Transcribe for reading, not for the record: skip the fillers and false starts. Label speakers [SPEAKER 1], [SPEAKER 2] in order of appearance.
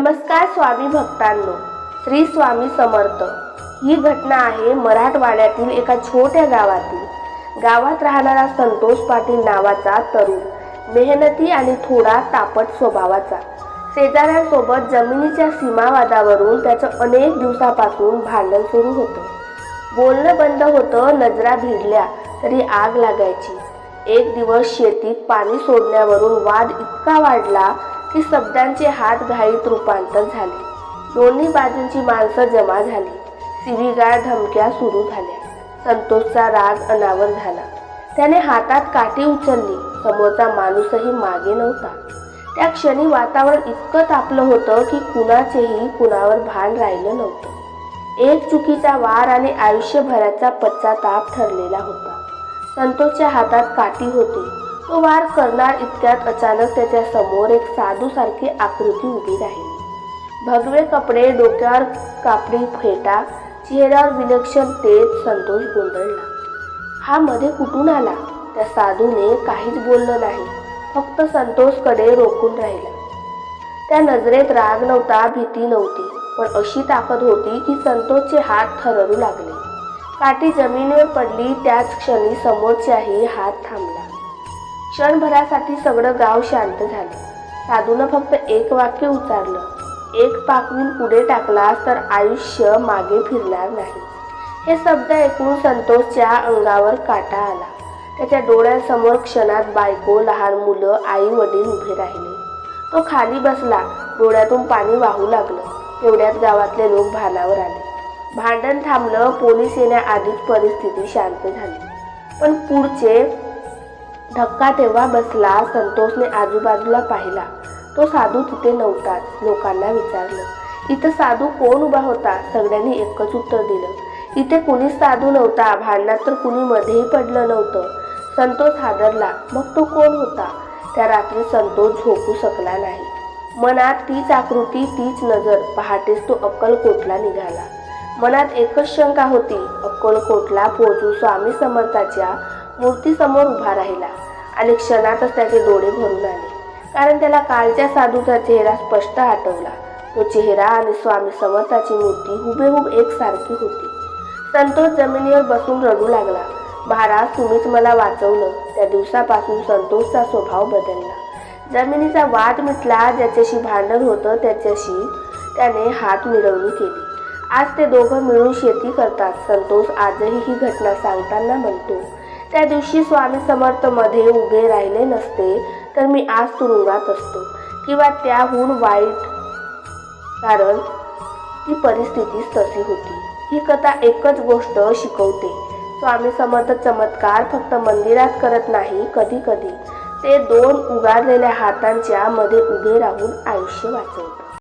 [SPEAKER 1] नमस्कार स्वामी भक्तांनो, श्री स्वामी समर्थ। ही घटना आहे मराठवाड्यातील एका छोट्या गावात राहणारा संतोष पाटील नावाचा तरुण, मेहनती आणि थोडा तापट स्वभावाचा। शेजाऱ्यांसोबत जमिनीच्या सीमावादावरून त्याचं अनेक दिवसापासून भांडण सुरू होतं। बोलणं बंद होतं, नजरा भिडल्या तरी आग लागायची। एक दिवस शेतीत पाणी सोडण्यावरून वाद इतका वाढला की शब्दांचे हात घाईत रूपांतर झाले। दोन्ही बाजूंची माणसं जमा झाली, शिवीगाळ धमक्या सुरू झाल्या। संतोषचा राग अनावर झाला, त्याने हातात काठी उचलली। समोरचा माणूसही मागे नव्हता। त्या क्षणी वातावरण इतकं तापलं होतं की कुणाचेही कुणावर भान राहिलं नव्हतं। एक चुकीचा वार आणि आयुष्यभराचा पश्चाताप ठरलेला होता। संतोषच्या हातात काठी होती, तो वार करणार इतक्यात अचानक त्याच्या समोर एक साधूसारखी आकृती उभी राहिली। भगवे कपडे, डोक्यावर कापडी फेटा, चेहऱ्यावर विलक्षण तेज। संतोष गोंधळला, हा मध्ये कुठून आला? त्या साधूने काहीच बोललं नाही, फक्त संतोषकडे रोखून राहिला। त्या नजरेत राग नव्हता, भीती नव्हती, पण अशी ताकद होती की संतोषचे हात थरथरू लागले। काठी जमिनीवर पडली, त्याच क्षणी समोरचाही हात थांबला। क्षणभरासाठी सगळं गाव शांत झालं। साधूनं फक्त एक वाक्य उच्चारलं, एक पाकवीन पुढे टाकलास तर आयुष्य मागे फिरणार नाही। हे शब्द ऐकून संतोषच्या अंगावर काटा आला। त्याच्या डोळ्यांसमोर क्षणात बायको, लहान मुलं, आई वडील उभे राहिले। तो खाली बसला, डोळ्यातून पाणी वाहू लागलं। तेवढ्यात गावातले लोक भानावर आले। भांडण थांबलं, पोलीस येण्याआधीच परिस्थिती शांत झाली। पण पुढचे धक्का तेव्हा बसला, संतोषने आजूबाजूला पाहिला, तो साधू तिथे नव्हताच। लोकांना विचारलं, इथं साधू कोण उभा होता? सगळ्यांनी एकच उत्तर दिलं, इथे कुणीच साधू नव्हता, भांडणात तर कुणी मध्येही पडलं नव्हतं। संतोष हादरला, मग तो कोण होता? त्या रात्री संतोष झोपू शकला नाही। मनात तीच आकृती, तीच नजर। पहाटेच तो अक्कलकोटला निघाला। मनात एकच शंका होती, अक्कलकोटला पोहोचून स्वामी समर्थाच्या मूर्तीसमोर उभा राहिला आणि क्षणातच त्याचे डोळे भरून आले, कारण त्याला कालच्या साधूचा चेहरा स्पष्ट आठवला। तो चेहरा आणि स्वामी समर्थाची मूर्ती हुबेहूब एकसारखी होती। संतोष जमिनीवर बसून रडू लागला, महाराज तुम्हीच मला वाचवलं। त्या दिवसापासून संतोषचा स्वभाव बदलला। जमिनीचा वाद मिटला, ज्याच्याशी भांडण होतं त्याच्याशी त्याने हात मिळवणी केली। आज ते दोघं मिळून शेती करतात। संतोष आजही ही घटना सांगताना म्हणतो, त्या दिवशी स्वामी समर्थ मध्ये उभे राहिले नसते तर मी आज तुरुंगात असतो, किंवा त्याहून वाईट, कारण ती परिस्थितीच तशी होती। ही कथा एकच गोष्ट शिकवते, स्वामी समर्थ चमत्कार फक्त मंदिरात करत नाही, कधी कधी ते दोन उगारलेल्या हातांच्या मध्ये उभे राहून आयुष्य वाचवतात।